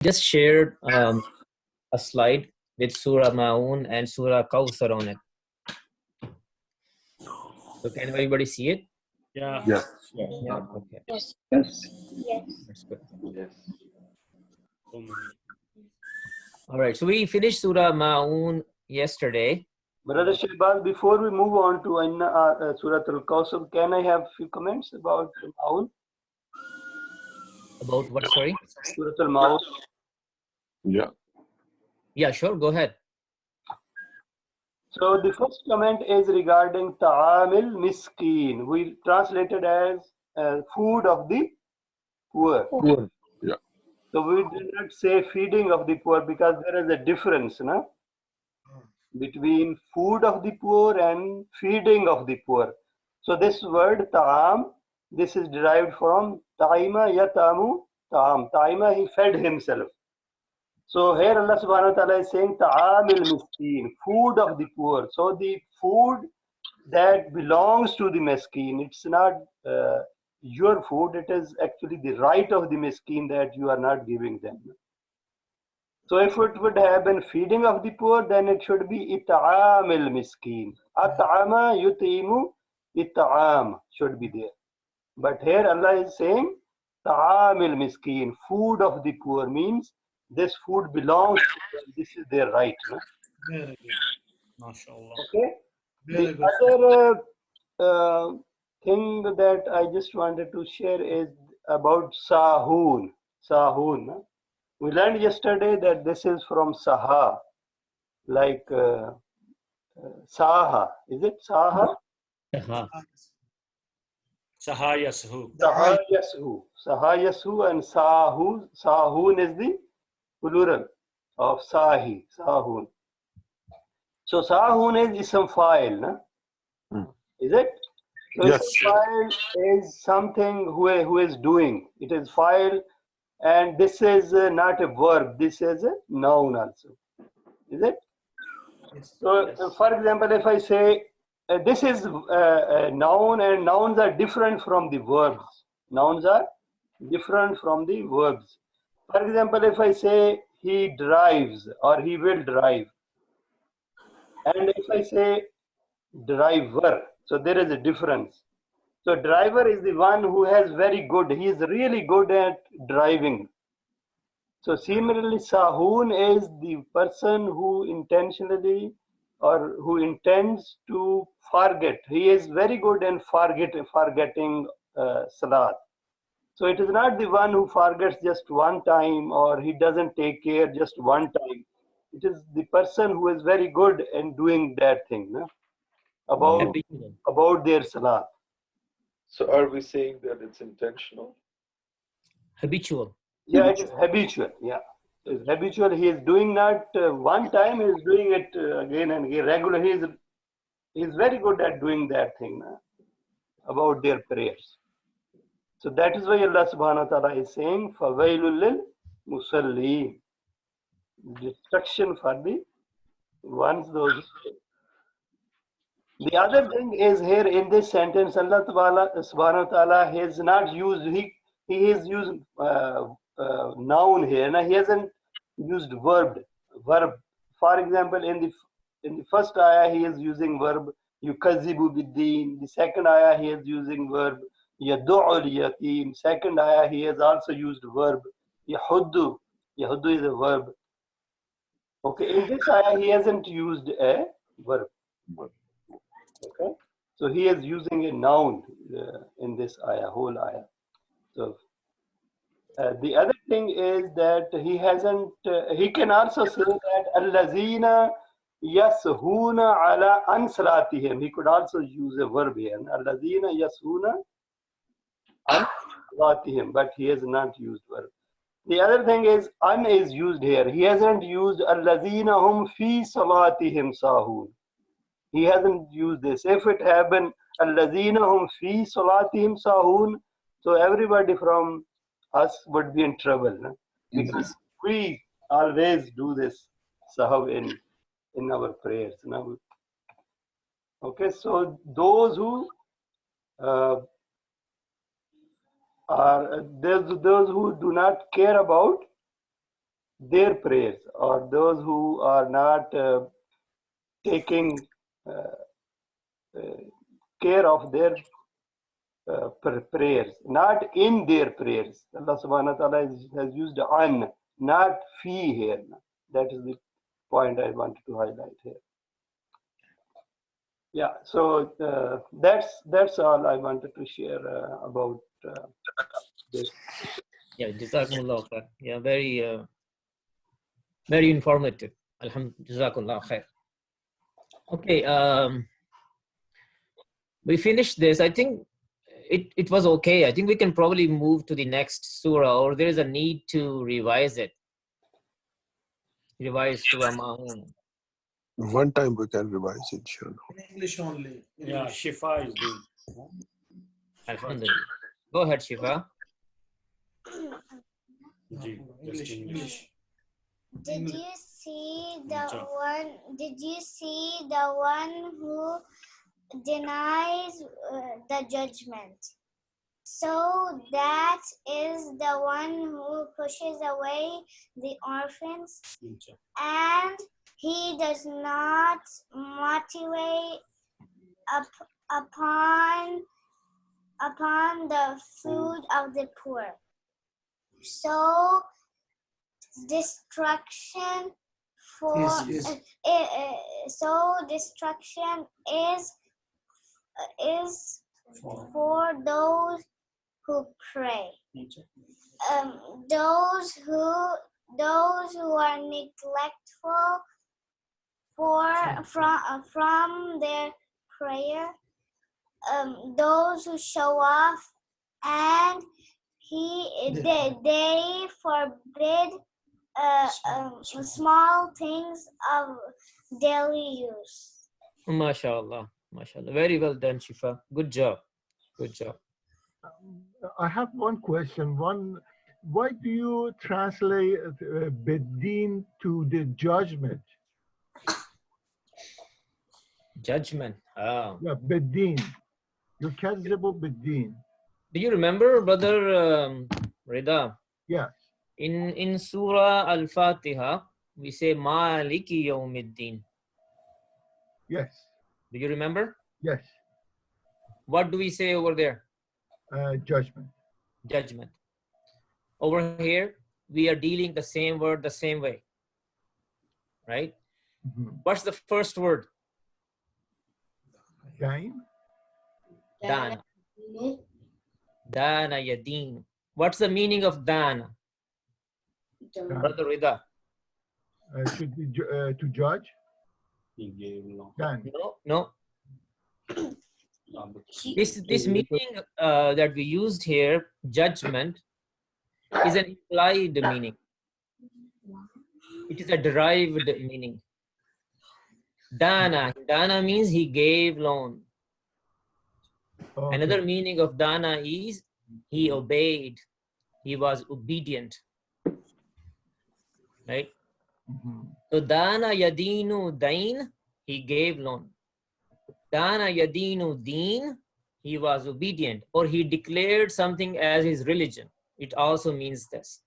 just shared a slide with Surah Ma'un and Surah Kawthar on it. So can everybody see it? Yeah. Yes. Yeah. Okay. Yes. Yes. Yes. That's good. Yes. So many. All right. So we finished Surah Ma'un yesterday. Brother Shehbaz, before we move on to Surah Al-Kawthar, can I have few comments about Ma'un? About what? Sorry. Surah Al-Ma'un. Yeah. Yeah. Sure. Go ahead. So the first comment is regarding Ta'amil Miskin. We translated as food of the poor. Poor. Yeah. So we did not say feeding of the poor because there is a difference, no? Between food of the poor and feeding of the poor. So this word ta'am, this is derived from ta'ima yatamu ta'am. Ta'ima, he fed himself. So here Allah subhanahu wa ta'ala is saying ta'amil miskin, food of the poor. So the food that belongs to the miskin, it's not your food, it is actually the right of the miskin that you are not giving them. So if it would have been feeding of the poor, then it should be it'amil miskin. At'ama yutimu it'am should be there. But here Allah is saying ta'amil miskin, food of the poor, means this food belongs to them. This is their right. No? Very good. MashaAllah. Okay. Very The good. other thing that I just wanted to share is about sahun. Sahun. No? We learned yesterday that this is from Saha, like Saha. Is it Saha? Sahayashu. Saha Yashu. Saha Yashu and Sahu. Sahun is the plural of Sahi. Sahun. So Sahun is ism fa'il. No? Is it? So Yes. ism fa'il is something who is doing. It is fa'il. And this is not a verb, this is a noun also. Is it? So, for example, if I say this is a noun, and nouns are different from the verbs. Nouns are different from the verbs. For example, if I say he drives or he will drive, and if I say driver, so there is a difference. So driver is the one who has very good, he is really good at driving. So similarly, Sahun is the person who intentionally or who intends to forget. He is very good in forgetting Salat. So it is not the one who forgets just one time or he doesn't take care just one time. It is the person who is very good in doing that thing, no? about their Salat. So are we saying that it's intentional? Habitual. Yeah, it is habitual. Yeah, it's habitual. He is doing not one time. He is doing it again and again. Regular. He is very good at doing that thing about their prayers. So that is why Allah Subhanahu wa Taala is saying, "Fawailul lil musallin," destruction for the ones those. The other thing is here in this sentence, Allah Subhanahu wa Taala has not used he has used noun here. Now he hasn't used verb. For example, in the first ayah he is using verb yukazibu biddin. The second ayah he is using verb yadu'u yatim. Second ayah he has also used verb yahuddu. Yahuddu is a verb. Okay, in this ayah he hasn't used a verb. Okay, so he is using a noun in this ayah, whole ayah. So the other thing is that he hasn't. He can also say that allazina yashuna ala an salatihim. He could also use a verb here. Allazina yashuna an salatihim, but he has not used verb. The other thing is an is used here. He hasn't used allazina hum fi salatihim sahun. He hasn't used this. If it had been allazina hum fi salatihim sahun, so everybody from us would be in trouble, no? Because we always do this sahw in our prayers. No? Okay, so those who are those who do not care about their prayers, or those who are not taking care of their prayers, not in their prayers. Allah subhanahu wa ta'ala has used an, not fi here. That is the point I wanted to highlight here. Yeah, so that's all I wanted to share about this. Yeah, Jazakumullah khair. Yeah, very informative. Alhamdulillah, Jazakumullah khair. Okay, we finished this. I think it was okay. I think we can probably move to the next surah, or there is a need to revise it. Revise Surah Ma'un. One time we can revise it, inshallah. English only. Yeah, Shifa is doing. Alhamdulillah. Go ahead, Shifa. Just English. Did you see the one? Did you see the one who denies the judgment? So that is the one who pushes away the orphans, and he does not motivate upon the food of the poor. So destruction so destruction is for those who pray. Those who are neglectful from their prayer, those who show off, and they forbid small things of daily use. MashaAllah. MashaAllah. Very well done, Shifa. Good job. Good job. I have one question. Why do you translate Bedin to the judgment? Judgment. Ah. Yeah, Bedin. Yukazibu Bedin. Do you remember, brother Rida? Yes. In Surah Al-Fatiha, we say Maliki Yawmiddin. Yes. Do you remember? Yes. What do we say over there? Judgment. Judgment. Over here, we are dealing the same word the same way. Right? Mm-hmm. What's the first word? Dain. Dana. Dana Yadin. What's the meaning of Dana? Brother Rida. Should be to judge. Dan. No. This meaning that we used here, judgment, is an implied meaning. It is a derived meaning. Dana. Dana means he gave loan. Okay. Another meaning of Dana is he obeyed. He was obedient. Right? Mm-hmm. So Dana Yadinu Dain, he gave loan. Dana Yadinu Deen, he was obedient, or he declared something as his religion. It also means this.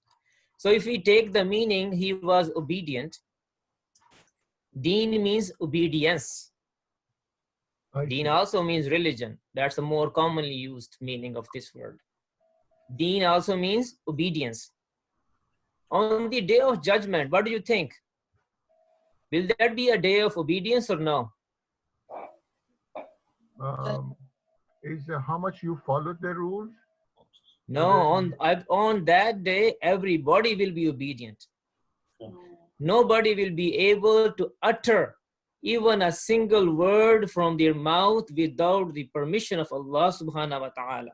So if we take the meaning, he was obedient, Deen means obedience. Deen also means religion. That's a more commonly used meaning of this word. Deen also means obedience. On the day of judgment, what do you think? Will that be a day of obedience or no? Is how much you followed the rules? No, on that day, everybody will be obedient. Nobody will be able to utter even a single word from their mouth without the permission of Allah subhanahu wa ta'ala.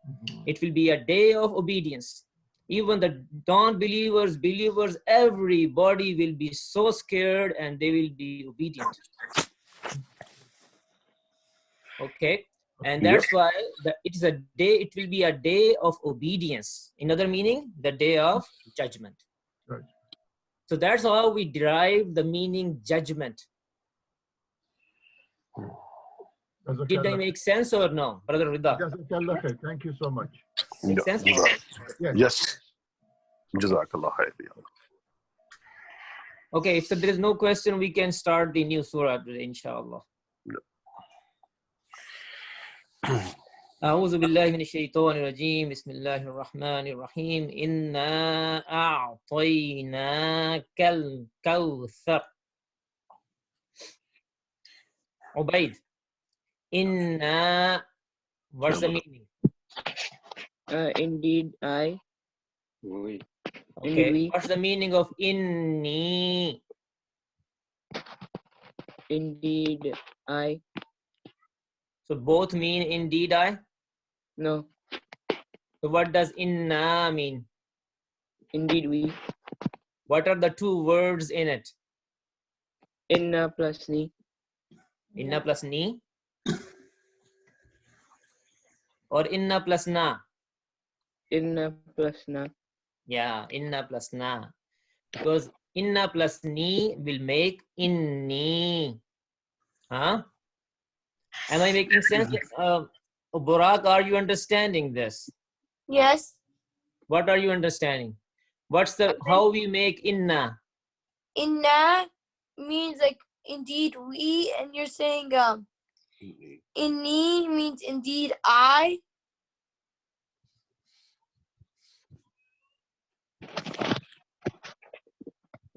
Mm-hmm. It will be a day of obedience. Even the non-believers, believers, everybody will be so scared and they will be obedient. Okay, and that's why it is a day. It will be a day of obedience. Another meaning, the day of judgment. Right. So that's how we derive the meaning judgment. Did I make sense or no, Brother Rida? Thank you so much. Make sense? Yes. Jazakallah khair. Okay, if there is no question, we can start the new surah today, inshallah. أعوذ بالله من الشيطان الرجيم بسم الله الرحمن الرحيم إنا أعطيناك الكوثر عبيد إنا what's the meaning? Indeed, I. Oui. Okay, we. what's the meaning of inni? Indeed, I. So both mean indeed I? No. So what does inna mean? Indeed, we. What are the two words in it? Inna plus ni. Inna plus ni? Or inna plus na? Inna plus na. Yeah, inna plus na. Because inna plus ni will make inni. Huh? Am I making sense? Burak, are you understanding this? Yes. What are you understanding? What's the how we make inna? Inna means like indeed we, and you're saying inni means indeed I.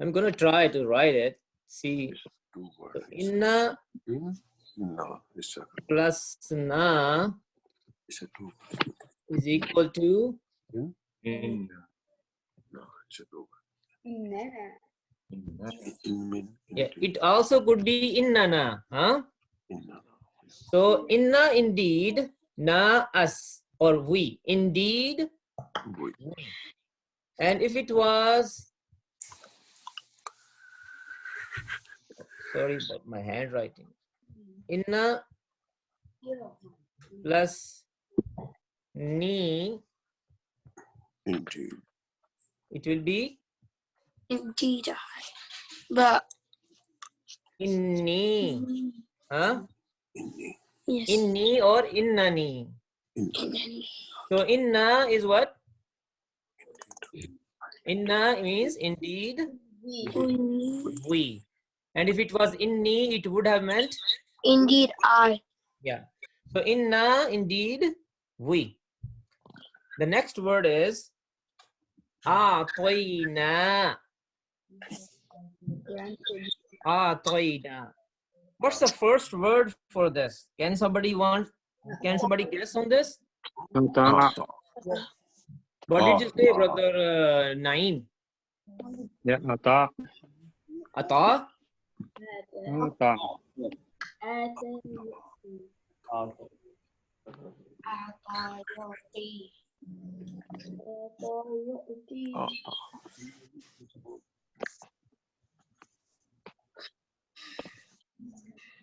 I'm gonna try to write it. See, Two so words. inna No, it's a plus na two. is equal to No, it's a two. yeah. It also could be innana, huh? So inna indeed, na us or we. Indeed, we. And if it was, sorry about my handwriting. Inna plus ni, Indeed. it will be Indeed I. But inni, huh? yes. Inni or innani. So inna is what? Inna means indeed we. And if it was inni, it would have meant Indeed I. yeah. So inna indeed we. The next word is a'tayna. A'tayna. What's the first word for this? Can somebody guess on this? What did you say, brother Naeem? Yeah, ata. Ata? Ata.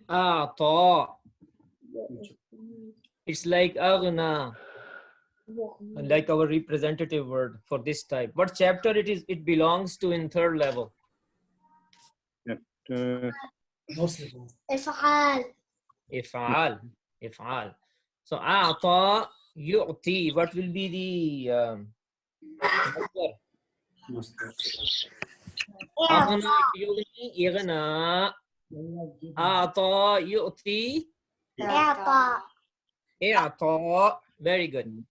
Ata. It's like aghna, like our representative word for this type. What chapter it is? It belongs to in third level. إفعال. If'al. If'al. So a'ta yu'ti. What will be the aghna yughni ighna. A'ta yu'ti. إعطى. I'ta. Very good.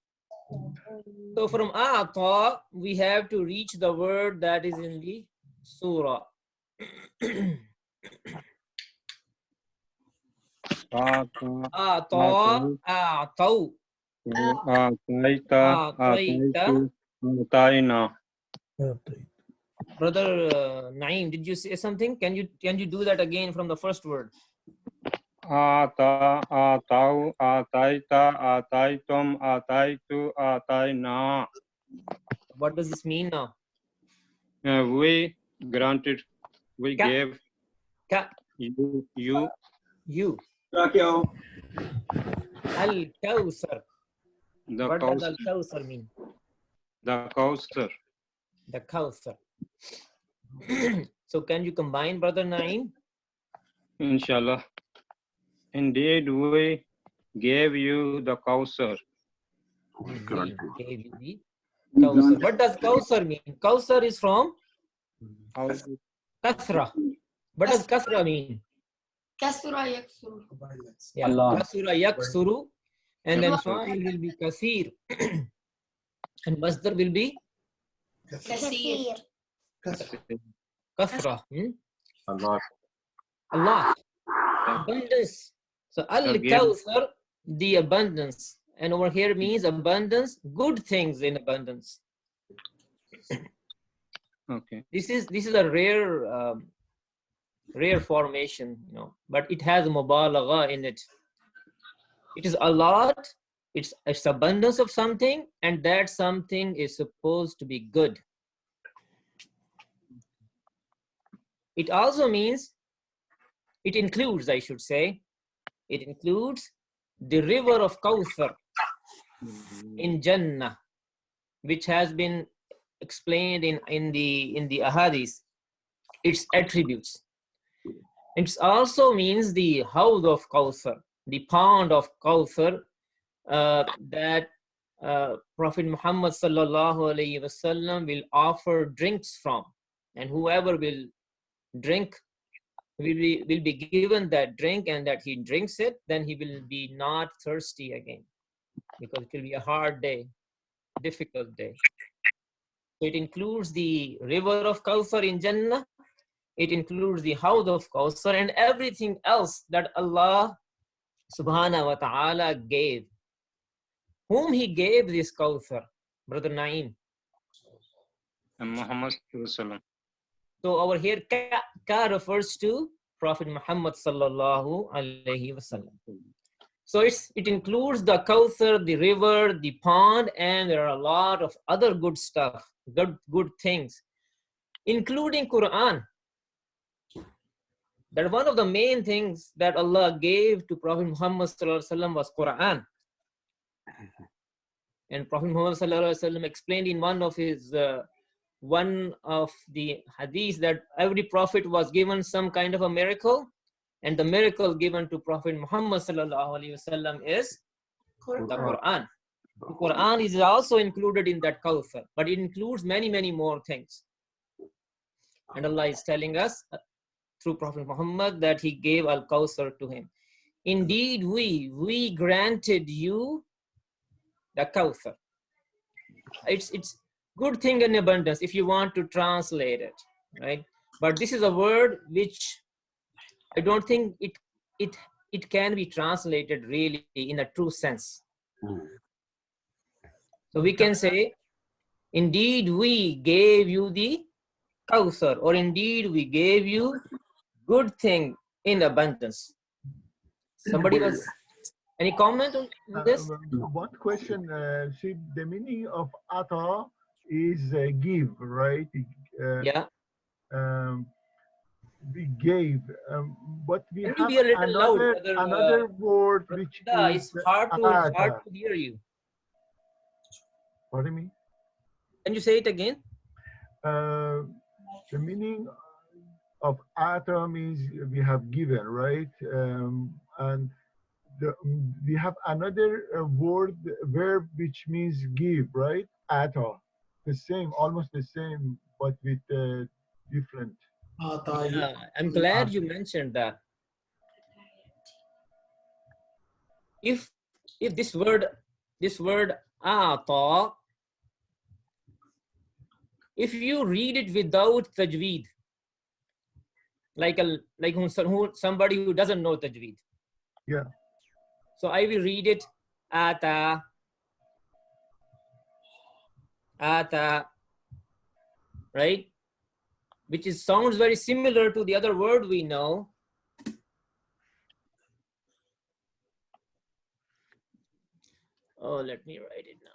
So from a'ta, we have to reach the word that is in the surah. A'ta, a'taw. A'tayta. Brother Naeem, did you say something? Can you do that again from the first word? Ata, atau, ataita, ataitum, ataitu, ataina. What does this mean now? We granted, we Ka. gave Ka. you. You. Al-Kawthar. The What does Kawthar. Al-Kawthar mean? The Kawthar. The Kawthar. So can you combine, brother Naeem? Inshallah. Indeed, we gave you the Kawthar. Gave you the Kawthar. What does Kawthar mean? Kawthar is from Kathra. What does Kathra mean? Kasura yaksuru. Yeah, Kasura yaksuru. And then fa'il will be kathir. And masdar will be Kasir. kathra. Allah. Allah. Abundance. So al-Kawthar, the abundance. And over here means abundance, good things in abundance. Okay. This is a rare formation, you know, but it has mubalagha in it. It is a lot, it's abundance of something, and that something is supposed to be good. It also means, it includes, I should say, it includes the river of Kawthar in Jannah, which has been explained in the ahadith, its attributes. It also means the Hawd of Kawthar, the pond of Kawthar, that Prophet Muhammad sallallahu alaihi wasallam will offer drinks from, and whoever will drink will be given that drink, and that he drinks it, then he will be not thirsty again, because it will be a hard day, difficult day. So it includes the river of Kawthar in Jannah, it includes the Hawd of Kawthar, and everything else that Allah subhanahu wa ta'ala gave. Whom he gave this Kawthar? Brother Naeem. And Muhammad Sallallahu. So over here, ka refers to Prophet Muhammad sallallahu alaihi wasallam. So it includes the Kawthar, the river, the pond, and there are a lot of other good stuff, good things, including Qur'an. That one of the main things that Allah gave to Prophet Muhammad sallallahu alaihi wasallam was Qur'an. And Prophet Muhammad sallallahu alaihi wasallam explained in one of the hadiths that every prophet was given some kind of a miracle, and the miracle given to Prophet Muhammad sallallahu alaihi wasallam is the Quran. The Quran is also included in that Kawthar, but it includes many more things. And Allah is telling us through Prophet Muhammad that he gave Al-Kawthar to him. Indeed, we granted you the Kawthar. It's good thing in abundance if you want to translate it, right? But this is a word which I don't think it can be translated really in a true sense. So we can say, indeed we gave you the Kawthar, or indeed we gave you good thing in abundance. Somebody was, any comment on this? One question, see, the meaning of ata is give, right? Yeah. We gave, but we Can you have be a little loud, another word which it's is hard to ata. hear you. Pardon me? Can you say it again? The meaning of ata means we have given, right? And we have another verb which means give, right? Ata, the same, almost the same, but with different. Yeah, I'm glad you mentioned that. If this word ata, if you read it without tajweed, like somebody who doesn't know tajweed. Yeah. So I will read it ata, right? Which sounds very similar to the other word we know. Oh, let me write it now.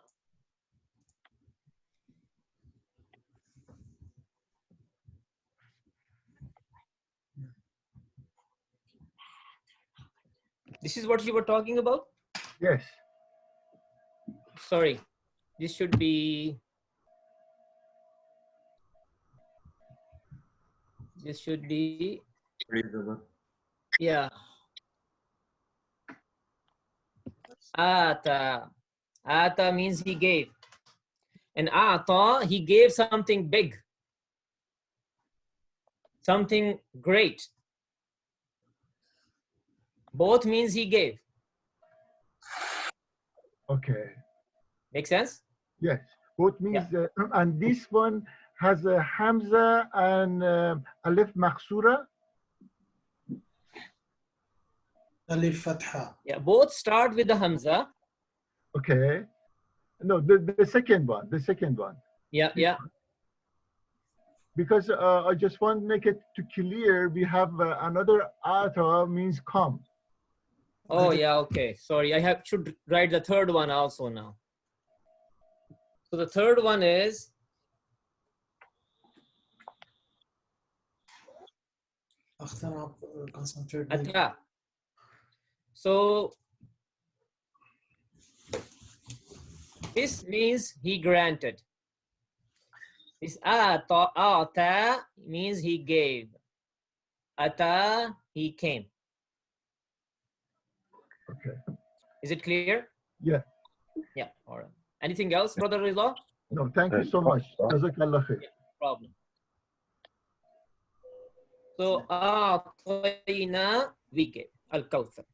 This is what you were talking about? Yes. Sorry, this should be. Yeah. Ata means he gave. And a'ta, he gave something big, something great. Both means he gave. Okay. Make sense? Yes. Both means, and this one has a hamza and alif maksura. Alif fatha. Yeah, both start with the hamza. Okay. No, the second one. The second one. Yeah, yeah. Because I just want to make it to clear. We have another ata means come. Oh yeah, okay. Sorry, I should write the third one also now. So the third one is Concentrate. ata. So this means he granted. This ata means he gave. Ata, he came. Okay. Is it clear? Yeah. Yeah. All right. Anything else, Brother Rizal? No, thank you so much. Jazakallah khair. Problem. So a'tayna, we gave al-Kawthar.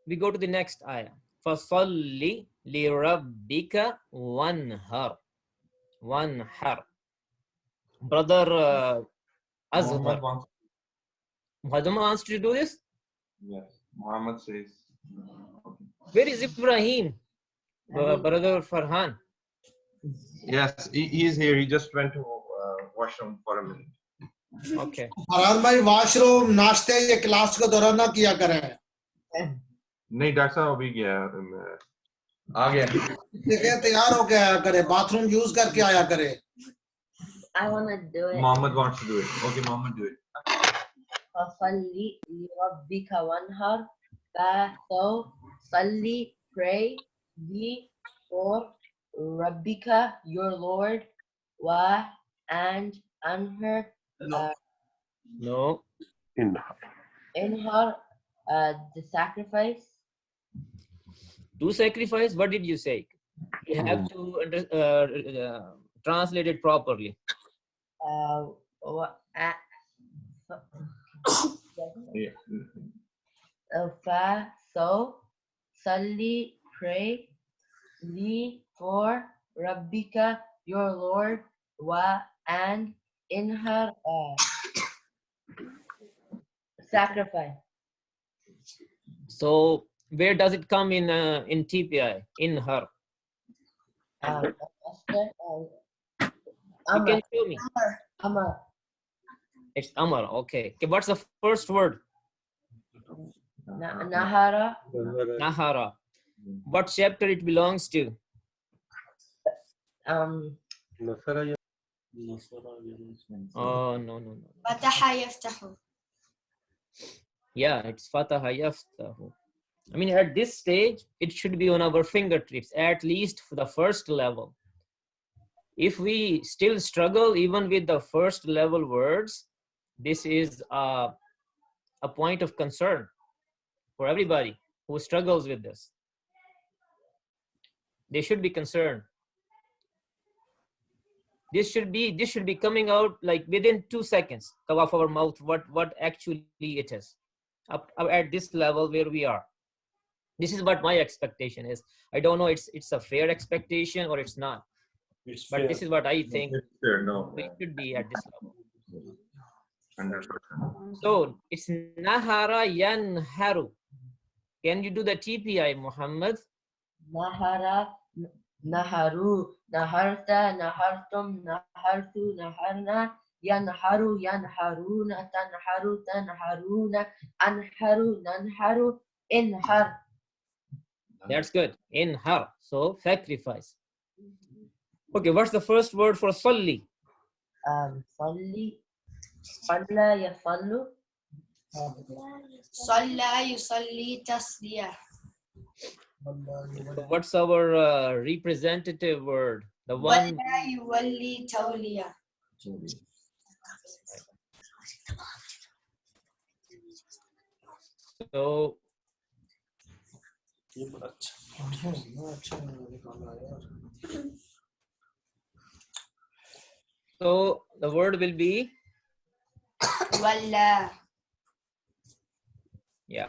We go to the next ayah. فَصَلِّ لِرَبِّكَ وَانْهَرْ. Wanhar. Brother Azhar. Muhammad wants to do this? Yes. Muhammad says. Where is Ibrahim? Brother Farhan. Yes, he is here. He just went to washroom for a minute. Okay. Farhan भाई washroom नाश्ते या class के दौरान ना किया करें नहीं doctor साहब अभी गया आ गया देखिए तैयार हो के आया करे बाथरूम यूज करके आया करे I want to do it. Muhammad wants to do it. Okay, Muhammad, do it. فَصَلِّ لِرَبِّكَ وَانْهَرْ. So, Salli, pray, ye for Rabbika, your Lord, wa, and anhar, No. inhar, the sacrifice. Do sacrifice? What did you say? You have to translate it properly. So, Salli, pray, li, for Rabbika, your Lord, wa, and inhar, sacrifice. So where does it come in TPI? In her. You can show me. Amar. It's Amar. Okay. Okay. What's the first word? Nahara. Nahara. What chapter it belongs to? Um. Oh no. Fataha yaftahu. Yeah, it's Fataha Yaftahu. I mean, at this stage, it should be on our fingertips, at least for the first level. If we still struggle even with the first level words, this is a point of concern for everybody who struggles with this. They should be concerned. This should be coming out like within 2 seconds of our mouth, what actually it is. Up at this level where we are. This is what my expectation is. I don't know it's a fair expectation or it's not. It's but fair. This is what I think. It's fair, no. We should be at this level. 100%. So it's Nahara Yanharu. Can you do the TPI, Muhammad? Nahara, Naharu, Naharta, Nahartum, Nahartu, Naharna, Yanharu, Yanharuna, Tanharu, Tanharuna, Anharu, Nanharu, Inhar. That's good. In her. So sacrifice. Okay, what's the first word for Salli? Salli, Salla, Yasallu. Salla yusalli tasliya. So what's our representative word? The one. Walla yuwalli tawliya. So So the word will be Walla. yeah.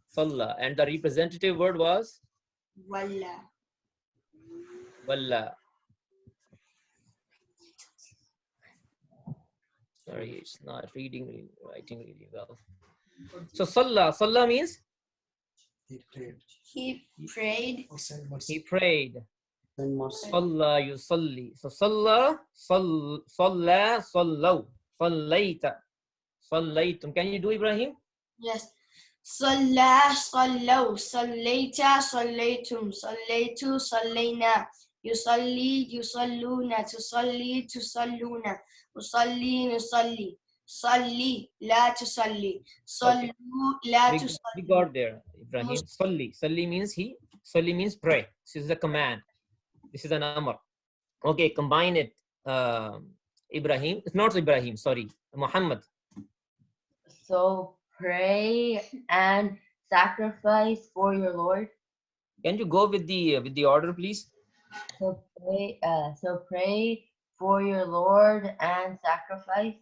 Salla. And the representative word was Walla. Walla. Sorry, it's not writing really well. So Salla. Salla means He prayed. he prayed. Salla yusalli. So Salla, Salla, Sallaw, Sallaita, Sallaytum. Can you do Ibrahim? Yes. Salla, sallaw, sallayta, sallaytum, sallaytu, sallayna, yusalli, yusalluna, tusalli, tusalluna, usalli, nusalli, salli, la tusalli, sallu, la We tusalli. got there, Ibrahim. Salli. Salli means Salli means pray. This is a command. This is an amr. Okay, combine it. Ibrahim. It's not Ibrahim, sorry. Muhammad. So pray and sacrifice for your Lord. Can you go with the order, please? So pray for your Lord and sacrifice.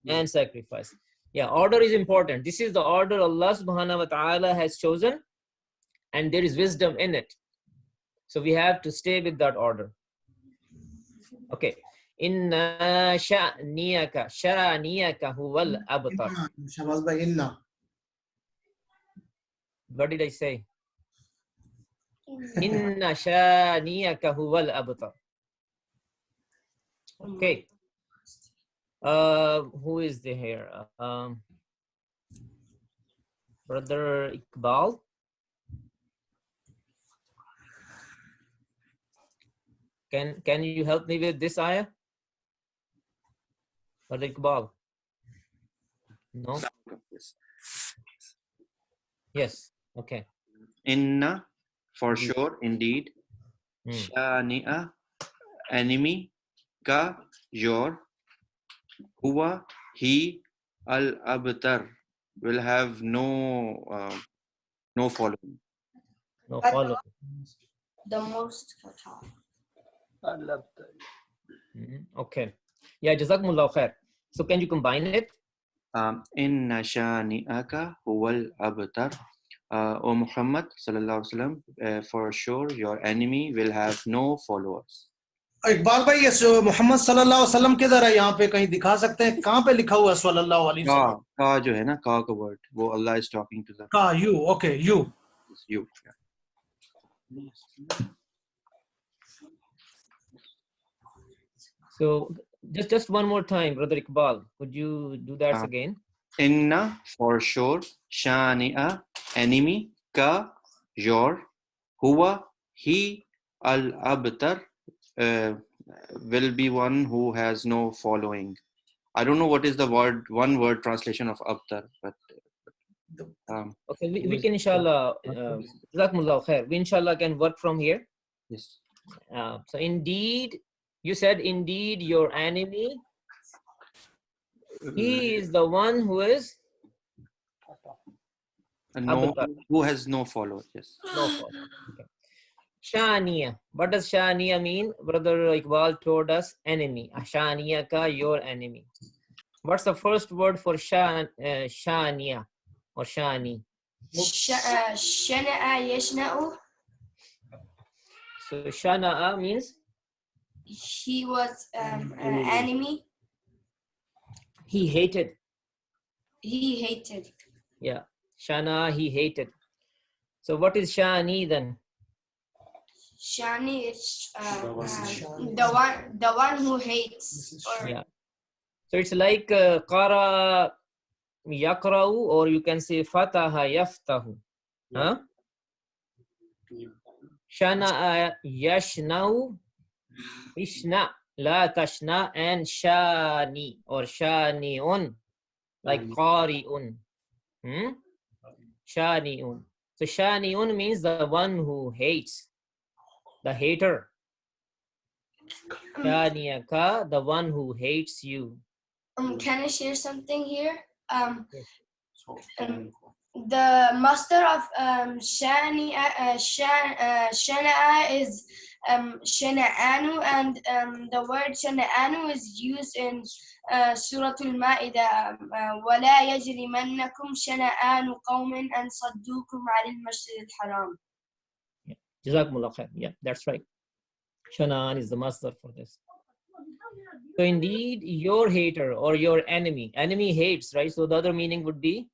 And sacrifice. Yeah, order is important. This is the order Allah subhanahu wa ta'ala has chosen, and there is wisdom in it. So we have to stay with that order. Okay. Inna sha'niyaka huwal abtar. Shabazz bhai, inna. What did I say? Inna sha'niyaka huwal abtar. Okay. Who is there here? Brother Iqbal. Can you help me with this ayah? Brother Iqbal. No? Yes. Okay. Inna, for sure, indeed. Shani'a, enemy. Ka, your. Huwa, he. Al-abtar, will have no following. No follow. The most cut off. Okay. Yeah, Jazakumullah khair. So can you combine it? Inna shani'aka huwal abtar. O Muhammad sallallahu alaihi wasallam, for sure your enemy will have no followers. Iqbal भाई, ये मोहम्मद सल्लल्लाहु अलैहि वसल्लम किधर है? यहाँ पे कहीं दिखा सकते हैं? कहाँ पे लिखा हुआ है सल्लल्लाहु अलैहि वसल्लम? का जो है ना, का का word, वो Allah is talking to the का, you, okay, you. You. So just one more time, Brother Iqbal. Could you do that again? Inna, for sure. Shani'a, enemy. Ka, your. Huwa, he. Al-abtar, will be one who has no following. I don't know what is the one word translation of abtar, but okay, we can inshallah, Jazakumullah khair. We inshallah can work from here. Yes. So indeed, you said indeed your enemy, he is the one who is who has no followers. Yes. No follower. Okay. Shaniya. What does Shaniya mean? Brother Iqbal told us enemy. Shaniya ka, your enemy. What's the first word for Shaniya or Shani? Shana'a yashna'u. So Shana'a means? He was an enemy. He hated. He hated. Yeah. Shana, he hated. So what is Shani then? Shani is the one who hates. Or yeah. So it's like Qara yakra'u, or you can say Fataha yaftahu. Huh? Shana yashna'u, ishna, la tashna, and shani or shani'un, like qari'un. Shani'un. So shani'un means the one who hates, the hater. Shaniyaka, the one who hates you. Can I share something here? The master of Shana'a is shana'anu, and the word shana'anu is used in Surah Al-Ma'idah. وَلَا يَجْرِمَنَّكُمْ شَنَآنُ قَوْمٍ أَنْ صَدُّوكُمْ عَنِ الْمَسْجِدِ الْحَرَامِ. Jazakumullah khair. Yeah, that's right. Shana'an is the masdar for this. So indeed, your hater or your enemy hates, right? So the other meaning would be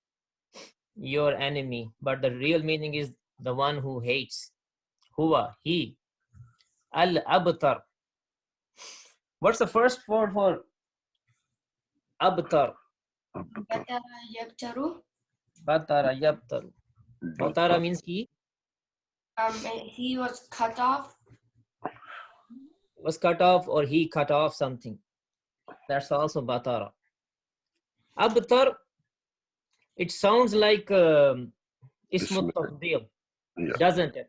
your enemy, but the real meaning is the one who hates. Huwa, he. Al-abtar. What's the first word for abtar? Batara yabtaru. Batara yabtaru. Batara means he He was cut off. was cut off, or he cut off something. That's also batara. Abtar, it sounds like ismut tafdil, doesn't it?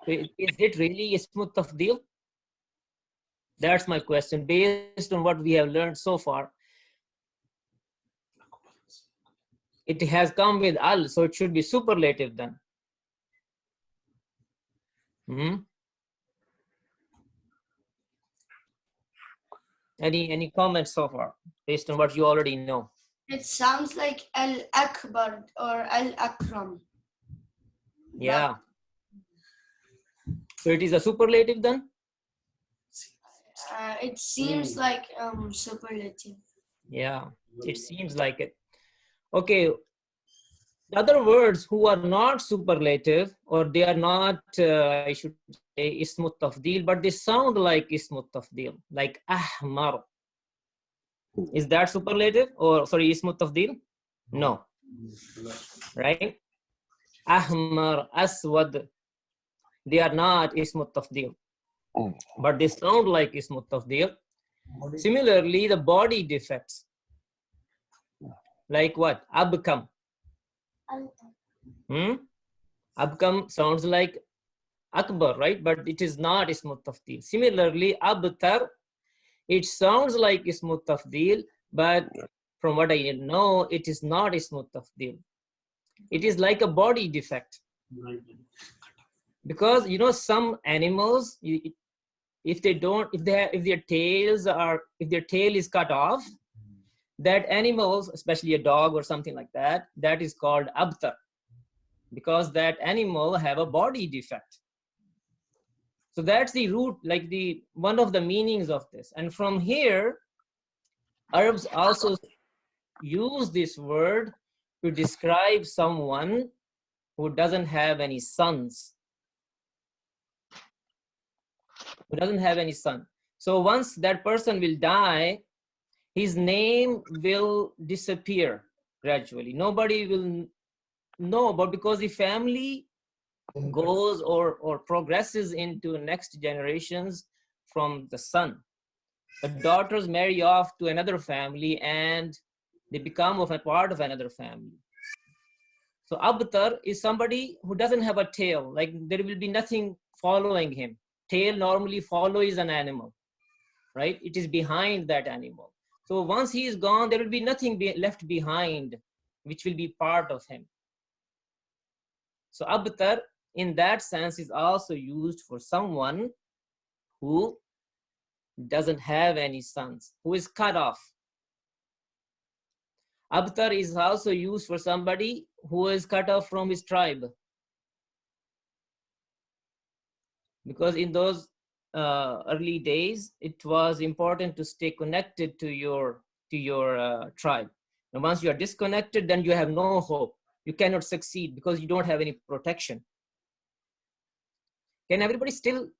Is it really ismut tafdil? That's my question. Based on what we have learned so far, it has come with al, so it should be superlative then. Any comments so far, based on what you already know? It sounds like Al-Akbar or Al-Akram. Yeah. So it is a superlative then? It seems like superlative. Yeah, it seems like it. Okay. The other words who are not superlative, or they are not, I should say, ismut tafdil, but they sound like ismut tafdil, like ahmar. Is that superlative? Or, sorry, ismut tafdil? No. Right? Ahmar, aswad. They are not ismut tafdil, but they sound like ismut tafdil. Similarly, the body defects, like what? Abkam. Abkam sounds like akbar, right? But it is not ismut tafdil. Similarly, abtar, it sounds like ismut tafdil, but from what I know, it is not ismut tafdil. It is like a body defect. Because some animals, if their tail is cut off, that animals, especially a dog or something like that, that is called abtar, because that animal have a body defect. So that's the root, like one of the meanings of this. And from here, Arabs also use this word to describe someone who doesn't have any sons. So once that person will die, his name will disappear gradually. Nobody will know about, because the family goes or progresses into next generations from the son. The daughters marry off to another family and they become a part of another family. So abtar is somebody who doesn't have a tail, like there will be nothing following him. Tail normally follows an animal, right? It is behind that animal. So once he is gone, there will be nothing left behind, which will be part of him. So abtar, in that sense, is also used for someone who doesn't have any sons, who is cut off. Abtar is also used for somebody who is cut off from his tribe. Because in those early days, it was important to stay connected to your tribe. And once you are disconnected, then you have no hope. You cannot succeed because you don't have any protection. Can everybody still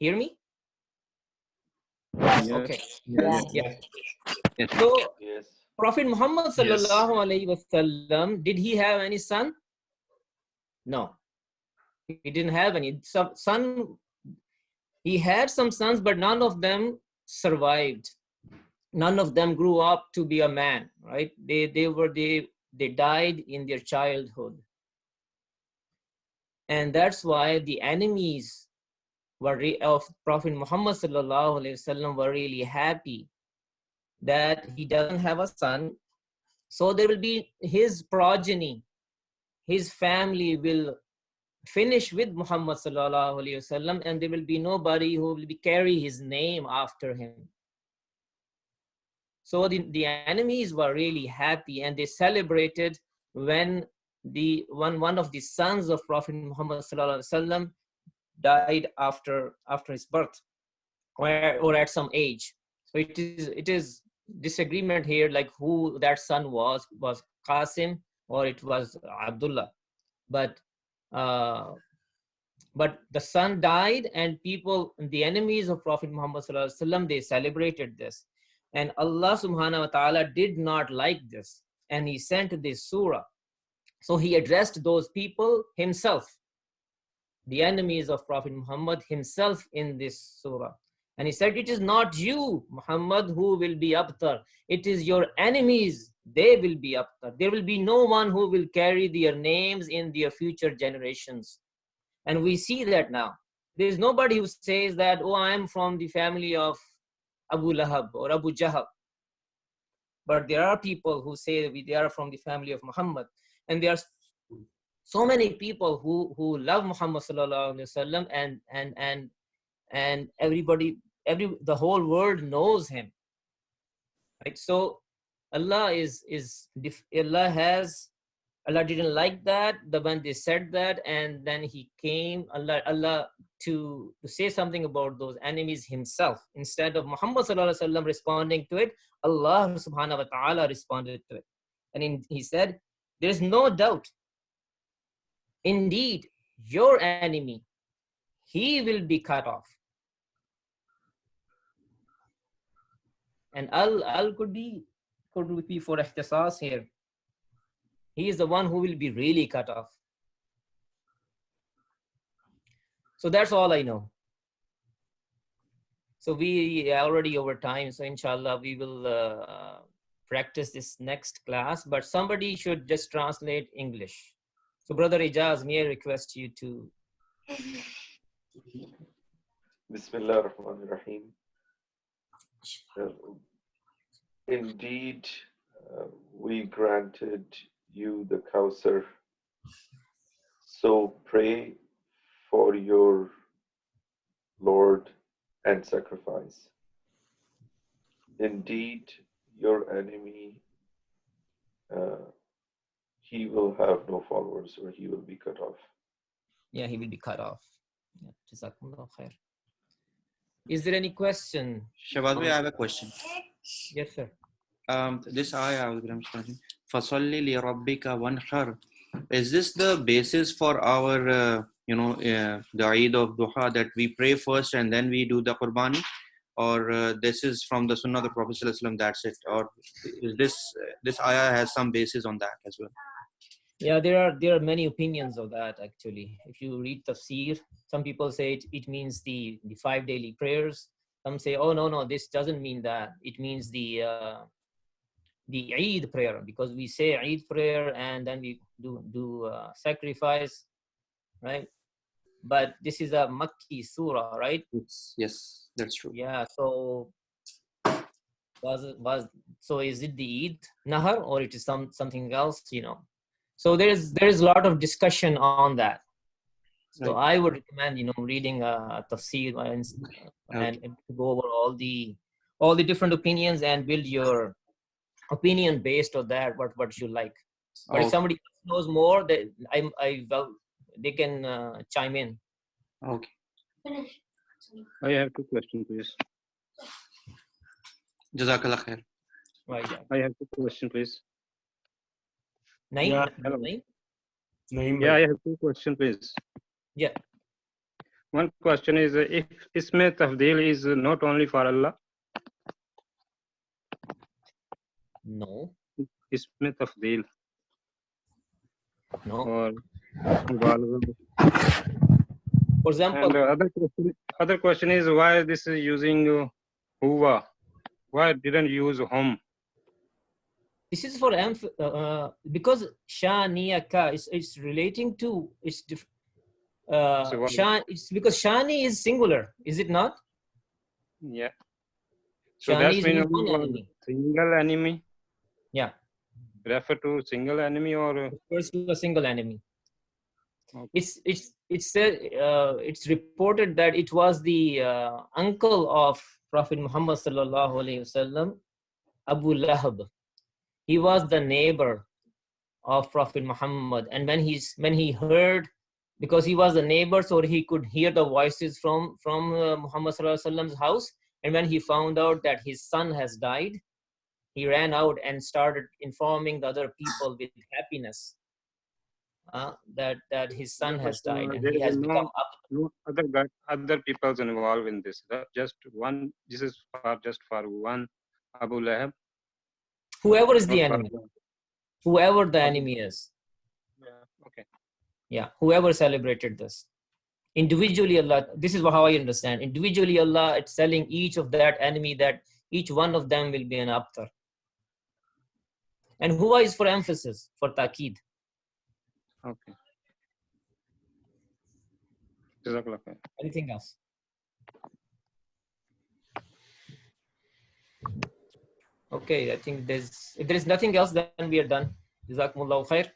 hear me? Yes. Okay. Yes. Yeah. Yes. So Yes. Prophet Muhammad sallallahu alaihi wasallam, did he have any son? No, he didn't have any son. He had some sons, but none of them survived. None of them grew up to be a man, right? They died in their childhood. And that's why the enemies of Prophet Muhammad sallallahu alaihi wasallam were really happy that he doesn't have a son. So there will be his progeny, his family will finish with Muhammad sallallahu alaihi wasallam, and there will be nobody who will carry his name after him. So the enemies were really happy, and they celebrated when one of the sons of Prophet Muhammad sallallahu alaihi wasallam died after his birth, or at some age. So it is disagreement here, like who that son was Qasim or it was Abdullah, but the son died, and people, the enemies of Prophet Muhammad sallallahu alaihi wasallam, they celebrated this, and Allah subhanahu wa ta'ala did not like this, and he sent this surah. So he addressed those people himself, the enemies of Prophet Muhammad himself, in this surah. And he said, it is not you, Muhammad, who will be abtar. It is your enemies. They will be abtar. There will be no one who will carry their names in their future generations. And we see that now. There is nobody who says that, oh, I am from the family of Abu Lahab or Abu Jahab. But there are people who say they are from the family of Muhammad. And there are so many people who love Muhammad sallallahu alaihi wasallam, and everybody, the whole world knows him, right? So Allah didn't like that when they said that, and then he came Allah to say something about those enemies himself. Instead of Muhammad sallallahu alaihi wasallam responding to it, Allah subhanahu wa ta'ala responded to it, and he said, there is no doubt, indeed your enemy, he will be cut off. And al could be for ihtisas here. He is the one who will be really cut off. So that's all I know. So we are already over time, so inshallah we will practice this next class, but somebody should just translate English. So Brother Ijaz, may I request you to... Bismillah ar-Rahman ar-Rahim. Indeed, we granted you the Kawthar, so pray for your Lord and sacrifice. Indeed, your enemy, he will have no followers, or he will be cut off. Yeah, he will be cut off. Yeah, Jazakumullah khair. Is there any question? Shabazwi, I have a question. Yes, sir. This ayah, Fasalli li rabbika wanhar. Is this the basis for our, the Eid of Duha, that we pray first and then we do the Qurbani? Or this is from the Sunnah of the Prophet ﷺ, that's it? Or is this ayah has some basis on that as well? Yeah, there are many opinions of that actually. If you read tafsir, some people say it means the 5 daily prayers. Some say, oh no, this doesn't mean that. It means the Eid prayer, because we say Eid prayer and then we do sacrifice, right? But this is a Makki surah, right? Yes, that's true. Yeah, so is it the Eid Nahar, or it is something else, So there is a lot of discussion on that. So Right. I would recommend, reading a tafsir and to go over all the different opinions and build your opinion based on that, what you like. But if somebody knows more, they can chime in. Okay. I have 2 questions, please. Jazakallah khair. Right. I have 2 questions, please. Naeem? Yeah, hello. Naeem? Yeah, I have 2 questions, please. Yeah. One question is, if Isme Tafdeel is not only for Allah? No. Isme Tafdeel. No. Or, for example. And the other question is, why this is using huwa? Why didn't use hum? This is for because Shaniyaka is relating to it's because Shani is singular, is it not? Yeah. So Shani that means one enemy. Single enemy. Yeah. Refer to single enemy or refers to a single enemy. It's reported that it was the uncle of Prophet Muhammad sallallahu alaihi wasallam, Abu Lahab. He was the neighbor of Prophet Muhammad, and when he heard, because he was a neighbor, so he could hear the voices from Muhammad sallallahu alaihi wasallam's house. And when he found out that his son has died, he ran out and started informing the other people with happiness that his son has died and There he is has become up. no other people's involved in this. Just one. This is just for one Abu Lahab. Whoever is Not the for enemy, one. whoever the enemy is. Okay. Yeah, whoever celebrated this. Individually, Allah, this is how I understand. Individually, Allah, it's telling each of that enemy that each one of them will be an abtar. And huwa is for emphasis, for ta'keed. Okay. Jazakallah khair. Anything else? Okay, I think if there is nothing else, then we are done. Jazakumullahu khair.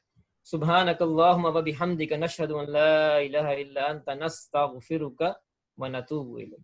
سبحانك اللهم وبحمدك نشهد أن لا إله إلا أنت نستغفرك ونتوب إليك.